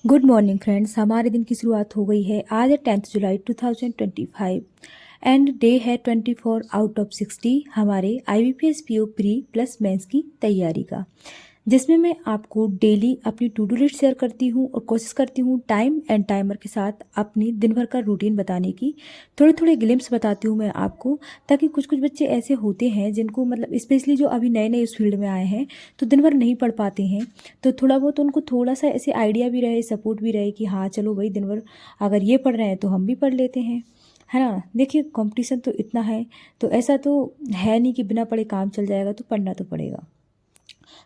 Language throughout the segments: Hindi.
Good morning friends. हमारे दिन की शुरुआत हो गई है। आज है 10 जुलाई 2025 एंड डे है 24 आउट ऑफ 60 हमारे IBPS PO pre plus mains की तैयारी का, जिसमें मैं आपको डेली अपनी टू डू लिस्ट शेयर करती हूँ और कोशिश करती हूँ टाइम एंड टाइमर के साथ अपनी दिन भर का रूटीन बताने की। थोड़े थोड़े ग्लिम्स बताती हूँ मैं आपको, ताकि कुछ कुछ बच्चे ऐसे होते हैं जिनको मतलब स्पेशली जो अभी नए नए इस फील्ड में आए हैं तो दिन भर नहीं पढ़ पाते हैं, तो थोड़ा बहुत उनको थोड़ा सा ऐसे आइडिया भी रहे, सपोर्ट भी रहे कि हाँ चलो भाई दिन भर अगर ये पढ़ रहे हैं तो हम भी पढ़ लेते हैं, है ना। देखिए कंपटीशन तो इतना है, तो ऐसा तो है नहीं कि बिना पढ़े काम चल जाएगा, तो पढ़ना तो पड़ेगा।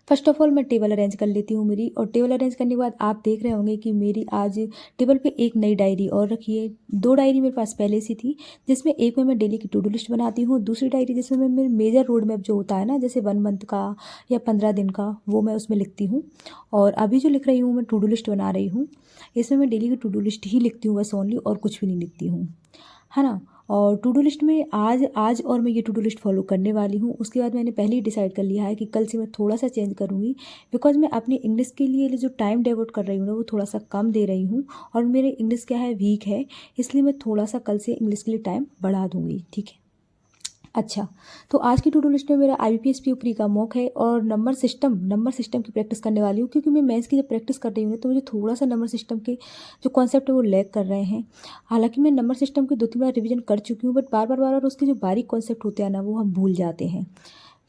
फर्स्ट ऑफ ऑल मैं टेबल अरेंज कर लेती हूँ मेरी, और टेबल अरेंज करने के बाद आप देख रहे होंगे कि मेरी आज टेबल पे एक नई डायरी और रखी है। दो डायरी मेरे पास पहले से थी, जिसमें एक में मैं डेली की टू डू लिस्ट बनाती हूँ, दूसरी डायरी जिसमें मैं मेरे मेजर रोड मैप जो होता है ना, जैसे 1 मंथ का या 15 दिन का, वो मैं उसमें लिखती हूँ। और अभी जो लिख रही हूँ मैं टू डू लिस्ट बना रही हूँ, इसमें मैं डेली की टू डू लिस्ट ही लिखती हूँ बस ओनली, और कुछ भी नहीं लिखती हूँ, है ना। और टू डू लिस्ट में आज आज और मैं ये टू डू लिस्ट फॉलो करने वाली हूँ। उसके बाद मैंने पहले ही डिसाइड कर लिया है कि कल से मैं थोड़ा सा चेंज करूँगी, बिकॉज मैं अपनी इंग्लिश के लिए जो टाइम डेवोट कर रही हूँ ना, वो थोड़ा सा कम दे रही हूँ, और मेरे इंग्लिश क्या है, वीक है, इसलिए मैं थोड़ा सा कल से इंग्लिश के लिए टाइम बढ़ा दूँगी, ठीक है। अच्छा, तो आज की टू डू लिस्ट में मेरा IBPS PO प्री का मॉक है, और नंबर सिस्टम की प्रैक्टिस करने वाली हूँ, क्योंकि मैं मेंस की जब प्रैक्टिस कर रही हूँ तो मुझे थोड़ा सा नंबर सिस्टम के जो कॉन्सेप्ट है वो लैग कर रहे हैं। हालांकि मैं नंबर सिस्टम के 2-3 बार रिवीजन कर चुकी हूँ, बट बार बार उसके जो बारीक कॉन्सेप्ट होते हैं ना, वो हम भूल जाते हैं।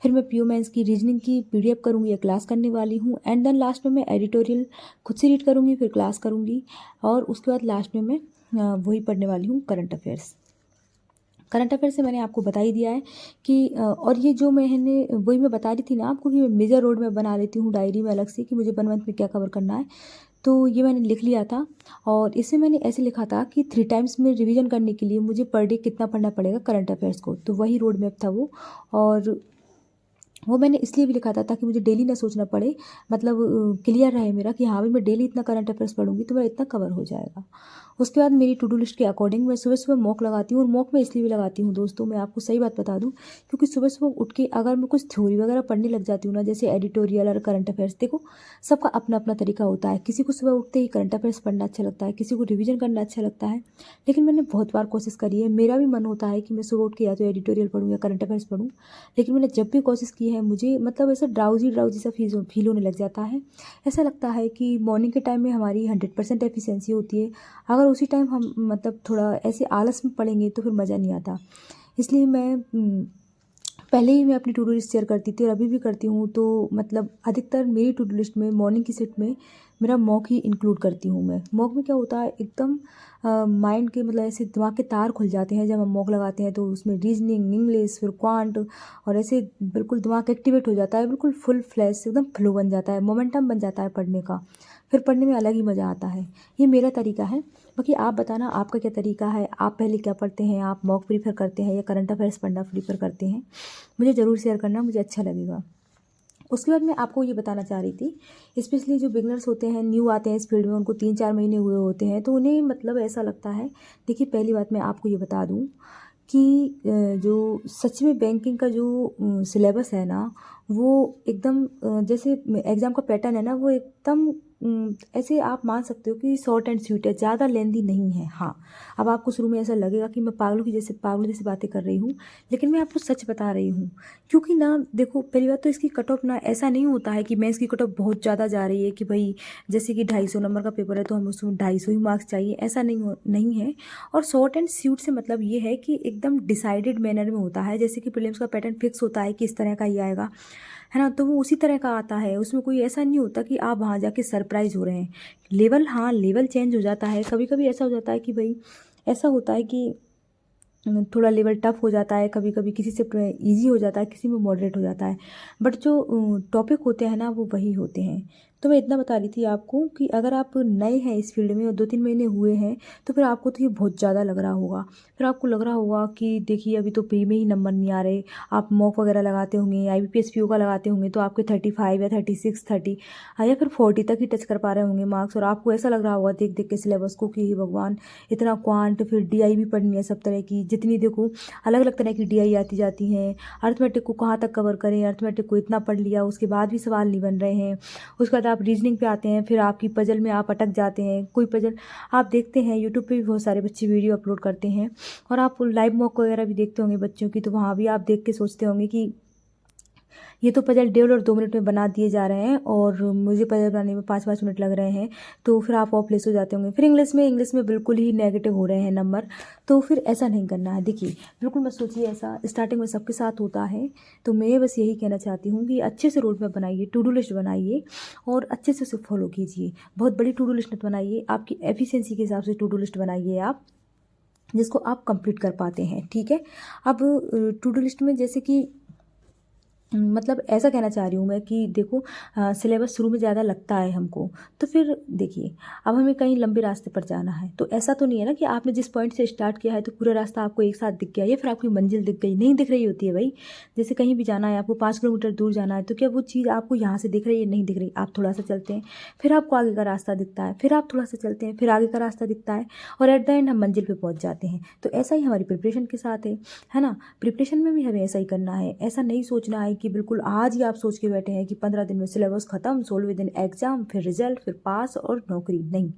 फिर मैं PO मेंस की रीजनिंग की PDF करूँगी या क्लास करने वाली हूँ, एंड देन लास्ट में मैं एडिटोरियल खुद से रीड करूँगी, फिर क्लास करूँगी, और उसके बाद लास्ट में मैं वही पढ़ने वाली हूँ, करंट अफेयर से मैंने आपको बता ही दिया है कि और ये जो मैंने वही मैं बता रही थी ना आपको कि मैं मेजर रोड में बना लेती हूँ डायरी में अलग से, कि मुझे 1 मंथ में क्या कवर करना है, तो ये मैंने लिख लिया था। और इसमें मैंने ऐसे लिखा था कि 3 टाइम्स में रिवीजन करने के लिए मुझे पर डे कितना पढ़ना पड़ेगा करंट अफेयर्स को, तो वही रोड मैप था वो। और वो मैंने इसलिए भी लिखा था ताकि मुझे डेली ना सोचना पड़े, मतलब क्लियर रहे मेरा कि हाँ भाई मैं डेली इतना करंट अफेयर्स पढ़ूंगी तो मेरा इतना कवर हो जाएगा। उसके बाद मेरी टू डू लिस्ट के अकॉर्डिंग मैं सुबह सुबह मॉक लगाती हूँ, और मॉक में इसलिए भी लगाती हूँ दोस्तों, मैं आपको सही बात बता दूँ, क्योंकि सुबह सुबह उठ के अगर मैं कुछ थ्योरी वगैरह पढ़ने लग जाती हूँ ना, जैसे एडिटोरियल और करंट अफेयर्स, देखो सबका अपना अपना तरीका होता है, किसी को सुबह उठते ही करंट अफेयर्स पढ़ना अच्छा लगता है, किसी को रिविजन करना अच्छा लगता है। लेकिन मैंने बहुत बार कोशिश करी है, मेरा भी मन होता है कि मैं सुबह उठ के या तो एडिटोरियल पढ़ूँ या करंट अफेयर्स पढ़ूँ, लेकिन मैंने जब भी कोशिश की है मुझे मतलब ऐसा ड्राउजी ड्राउजी सा फील होने लग जाता है। ऐसा लगता है कि मॉर्निंग के टाइम में हमारी 100% एफिशिएंसी होती है, अगर उसी टाइम हम मतलब थोड़ा ऐसे आलस में पढ़ेंगे तो फिर मज़ा नहीं आता। इसलिए मैं पहले ही मैं अपनी टू डू लिस्ट शेयर करती थी और अभी भी करती हूँ, तो मतलब अधिकतर मेरी टू डू लिस्ट में मॉर्निंग की शिफ्ट में मेरा मॉक ही इंक्लूड करती हूँ मैं। मॉक में क्या होता है, एकदम माइंड के मतलब ऐसे दिमाग के तार खुल जाते हैं जब हम मॉक लगाते हैं, तो उसमें रीजनिंग, इंग्लिश, फिर क्वांट, और ऐसे बिल्कुल दिमाग एक्टिवेट हो जाता है, बिल्कुल फुल फ्लैश एकदम फ्लो बन जाता है, मोमेंटम बन जाता है पढ़ने का, फिर पढ़ने में अलग ही मज़ा आता है। ये मेरा तरीका है, बाकी आप बताना आपका क्या तरीका है, आप पहले क्या पढ़ते हैं, आप मॉक प्रीफर करते हैं या करंट अफेयर्स पढ़ना प्रीफर करते हैं, मुझे ज़रूर शेयर करना, मुझे अच्छा लगेगा। उसके बाद मैं आपको ये बताना चाह रही थी, स्पेशली जो बिगनर्स होते हैं, न्यू आते हैं इस फील्ड में, उनको 3-4 महीने हुए होते हैं, तो उन्हें मतलब ऐसा लगता है। देखिए पहली बात मैं आपको ये बता दूँ कि जो सच में बैंकिंग का जो सिलेबस है ना, वो एकदम जैसे एग्ज़ाम का पैटर्न है ना, वो एकदम ऐसे आप मान सकते हो कि शॉर्ट एंड स्वीट है, ज़्यादा लेंदी नहीं है। हाँ, अब आपको शुरू में ऐसा लगेगा कि मैं पागलों जैसे बातें कर रही हूँ, लेकिन मैं आपको सच बता रही हूँ, क्योंकि ना देखो पहली बात तो इसकी कट ऑफ ना ऐसा नहीं होता है कि मैं इसकी कट ऑफ बहुत ज़्यादा जा रही है कि भाई जैसे कि 250 नंबर का पेपर है तो हमें उसमें 250 ही मार्क्स चाहिए, ऐसा नहीं है। और शॉर्ट एंड स्वीट से मतलब ये है कि एकदम डिसाइडेड मैनर में होता है, जैसे कि प्रीलिम्स का पैटर्न फिक्स होता है कि इस तरह का ही आएगा, है ना, तो वो उसी तरह का आता है, उसमें कोई ऐसा नहीं होता कि आप वहाँ जाके सरप्राइज हो रहे हैं। लेवल, हाँ लेवल चेंज हो जाता है, कभी कभी ऐसा हो जाता है कि भाई ऐसा होता है कि थोड़ा लेवल टफ हो जाता है, कभी कभी किसी से इजी हो जाता है, किसी में मॉडरेट हो जाता है, बट जो टॉपिक होते हैं ना वो वही होते हैं। तो मैं इतना बता रही थी आपको कि अगर आप नए हैं इस फील्ड में और 2-3 महीने हुए हैं, तो फिर आपको तो ये बहुत ज़्यादा लग रहा होगा, फिर आपको लग रहा होगा कि देखिए अभी तो प्री में ही नंबर नहीं आ रहे, आप मॉक वगैरह लगाते होंगे, IBPS PO का लगाते होंगे, तो आपके 35 या 36, 30 या फिर 40 तक ही टच कर पा रहे होंगे मार्क्स, और आपको ऐसा लग रहा होगा देख देख के सिलेबस को कि हे भगवान इतना क्वांट, फिर DI भी पढ़नी है सब तरह की, जितनी देखो अलग अलग तरह की DI आती जाती हैं, अर्थमेटिक को कहाँ तक कवर करें, अर्थमेटिक को इतना पढ़ लिया उसके बाद भी सवाल नहीं बन रहे हैं, उसके बाद आप रीजनिंग पे आते हैं, फिर आपकी पजल में आप अटक जाते हैं। कोई पजल आप देखते हैं, यूट्यूब पे भी बहुत सारे बच्चे वीडियो अपलोड करते हैं, और आप लाइव मॉक वगैरह भी देखते होंगे बच्चों की, तो वहाँ भी आप देख के सोचते होंगे कि ये तो पजल 1.5 और 2 मिनट में बना दिए जा रहे हैं और मुझे पजल बनाने में 5-5 मिनट लग रहे हैं, तो फिर आप होपलेस हो जाते होंगे। फिर इंग्लिश में बिल्कुल ही नेगेटिव हो रहे हैं नंबर, तो फिर ऐसा नहीं करना है। देखिए, बिल्कुल मत सोचिए ऐसा, स्टार्टिंग में सबके साथ होता है। तो मैं बस यही कहना चाहती हूँ कि अच्छे से रोड मैप बनाइए, टू डू लिस्ट बनाइए और अच्छे से उसे फॉलो कीजिए। बहुत बड़ी टू डू लिस्ट मत बनाइए, आपकी एफिशिएंसी के हिसाब से टू डू लिस्ट बनाइए आप, जिसको आप कंप्लीट कर पाते हैं, ठीक है। अब टू डू लिस्ट में जैसे कि मतलब ऐसा कहना चाह रही हूँ मैं कि देखो, सिलेबस शुरू में ज़्यादा लगता है हमको, तो फिर देखिए, अब हमें कहीं लंबे रास्ते पर जाना है, तो ऐसा तो नहीं है ना कि आपने जिस पॉइंट से स्टार्ट किया है तो पूरा रास्ता आपको एक साथ दिख गया, या फिर आपकी मंजिल दिख गई, नहीं दिख रही होती है भाई। जैसे कहीं भी जाना है, आपको 5 किलोमीटर दूर जाना है, तो क्या वो चीज़ आपको यहाँ से दिख रही है? नहीं दिख रही। आप थोड़ा सा चलते हैं, फिर आपको आगे का रास्ता दिखता है, फिर आप थोड़ा सा चलते हैं, फिर आगे का रास्ता दिखता है, और एट द एंड हम मंजिल पर पहुँच जाते हैं। तो ऐसा ही हमारी प्रिपरेशन के साथ है ना। प्रिपरेशन में भी हमें ऐसा ही करना है। ऐसा नहीं सोचना है कि बिल्कुल आज ही आप सोच के बैठे हैं कि 15 दिन में सिलेबस खत्म, 16वें दिन एग्जाम, फिर रिजल्ट, फिर पास और नौकरी। नहीं,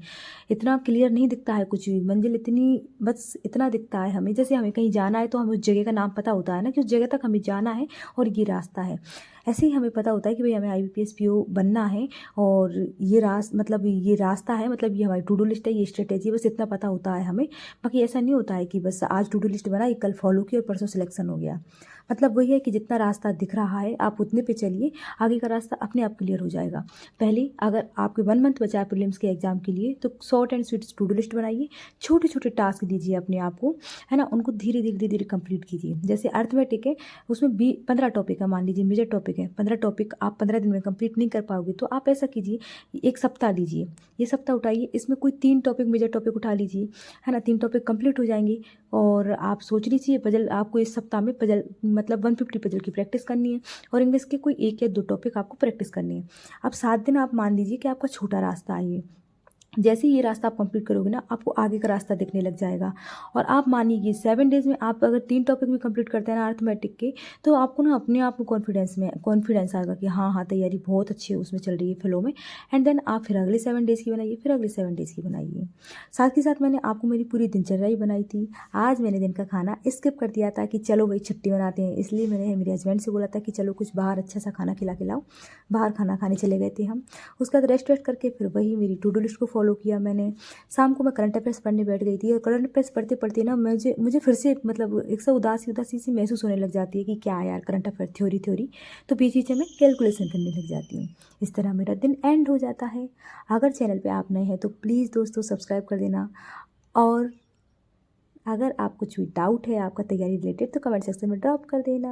इतना क्लियर नहीं दिखता है कुछ भी। मंजिल इतनी, बस इतना दिखता है हमें, जैसे हमें कहीं जाना है तो हमें उस जगह का नाम पता होता है ना कि उस जगह तक हमें जाना है और ये रास्ता है। ऐसे ही हमें पता होता है कि भाई हमें IBPS PO बनना है, और ये मतलब ये रास्ता है, मतलब ये हमारी टू डू लिस्ट है, ये स्ट्रेटेजी है, बस इतना पता होता है हमें। बाकी ऐसा नहीं होता है कि बस आज टू डू लिस्ट बनाई, कल फॉलो की और परसों सिलेक्शन हो गया। मतलब वही है कि जितना रास्ता दिख रहा है आप उतने पे चलिए, आगे का रास्ता अपने आप क्लियर हो जाएगा। पहले अगर आपके 1 मंथ बचा है प्रीलिम्स के एग्जाम के लिए, तो short and sweet to do list बनाइए, छोटे छोटे टास्क दीजिए अपने आप को, है ना। उनको धीरे धीरे धीरे धीरे कंप्लीट कीजिए। जैसे अर्थमेटिक है, उसमें 15 टॉपिक है, मान लीजिए मेजर टॉपिक है, 15 टॉपिक आप 15 दिन में कंप्लीट नहीं कर पाओगे, तो आप ऐसा कीजिए, एक सप्ताह लीजिए, ये सप्ताह उठाइए, इसमें कोई 3 टॉपिक मेजर टॉपिक उठा लीजिए, है ना। 3 टॉपिक कंप्लीट हो जाएंगे, और आप सोच लीजिए पजल आपको इस सप्ताह में पजल मतलब 150 पजल की प्रैक्टिस करनी है, और इंग्लिश के कोई 1 या 2 टॉपिक आपको प्रैक्टिस करनी है। अब 7 दिन आप मान लीजिए कि आपका छोटा रास्ता है ये। जैसे ही ये रास्ता आप कंप्लीट करोगे ना, आपको आगे का रास्ता दिखने लग जाएगा। और आप मानिए 7 डेज़ में आप अगर 3 टॉपिक भी कंप्लीट करते हैं ना अर्थमेटिक के, तो आपको ना अपने आप को कॉन्फिडेंस आएगा कि हाँ हाँ, तैयारी बहुत अच्छी है, उसमें चल रही है, फ्लो में। एंड देन आप फिर अगले 7 डेज़ की बनाइए, फिर अगले 7 डेज़ की बनाइए। साथ ही साथ मैंने आपको मेरी पूरी दिनचर्या ही बनाई थी। आज मैंने दिन का खाना स्किप कर दिया था कि चलो भाई छुट्टी मनाते हैं, इसलिए मैंने मेरे हस्बैंड से बोला था कि चलो कुछ बाहर अच्छा सा खाना खिला के लाओ। बाहर खाना खाने चले गए थे हम। उसके बाद रेस्ट वेस्ट करके फिर वही मेरी टू डू लिस्ट को फॉलो किया मैंने। शाम को मैं करंट अफेयर्स पढ़ने बैठ गई थी, और करंट अफेयर्स पढ़ते पढ़ते ना मुझे फिर से मतलब एक सा उदासी सी महसूस होने लग जाती है कि क्या यार करंट अफेयर थ्योरी, तो बीच बीच में मैं कैलकुलेशन करने लग जाती हूँ। इस तरह मेरा दिन एंड हो जाता है। अगर चैनल पे आप नए हैं तो प्लीज़ दोस्तों सब्सक्राइब कर देना, और अगर आप कुछ भी डाउट है आपका तैयारी रिलेटेड, तो कमेंट सेक्शन में ड्रॉप कर देना।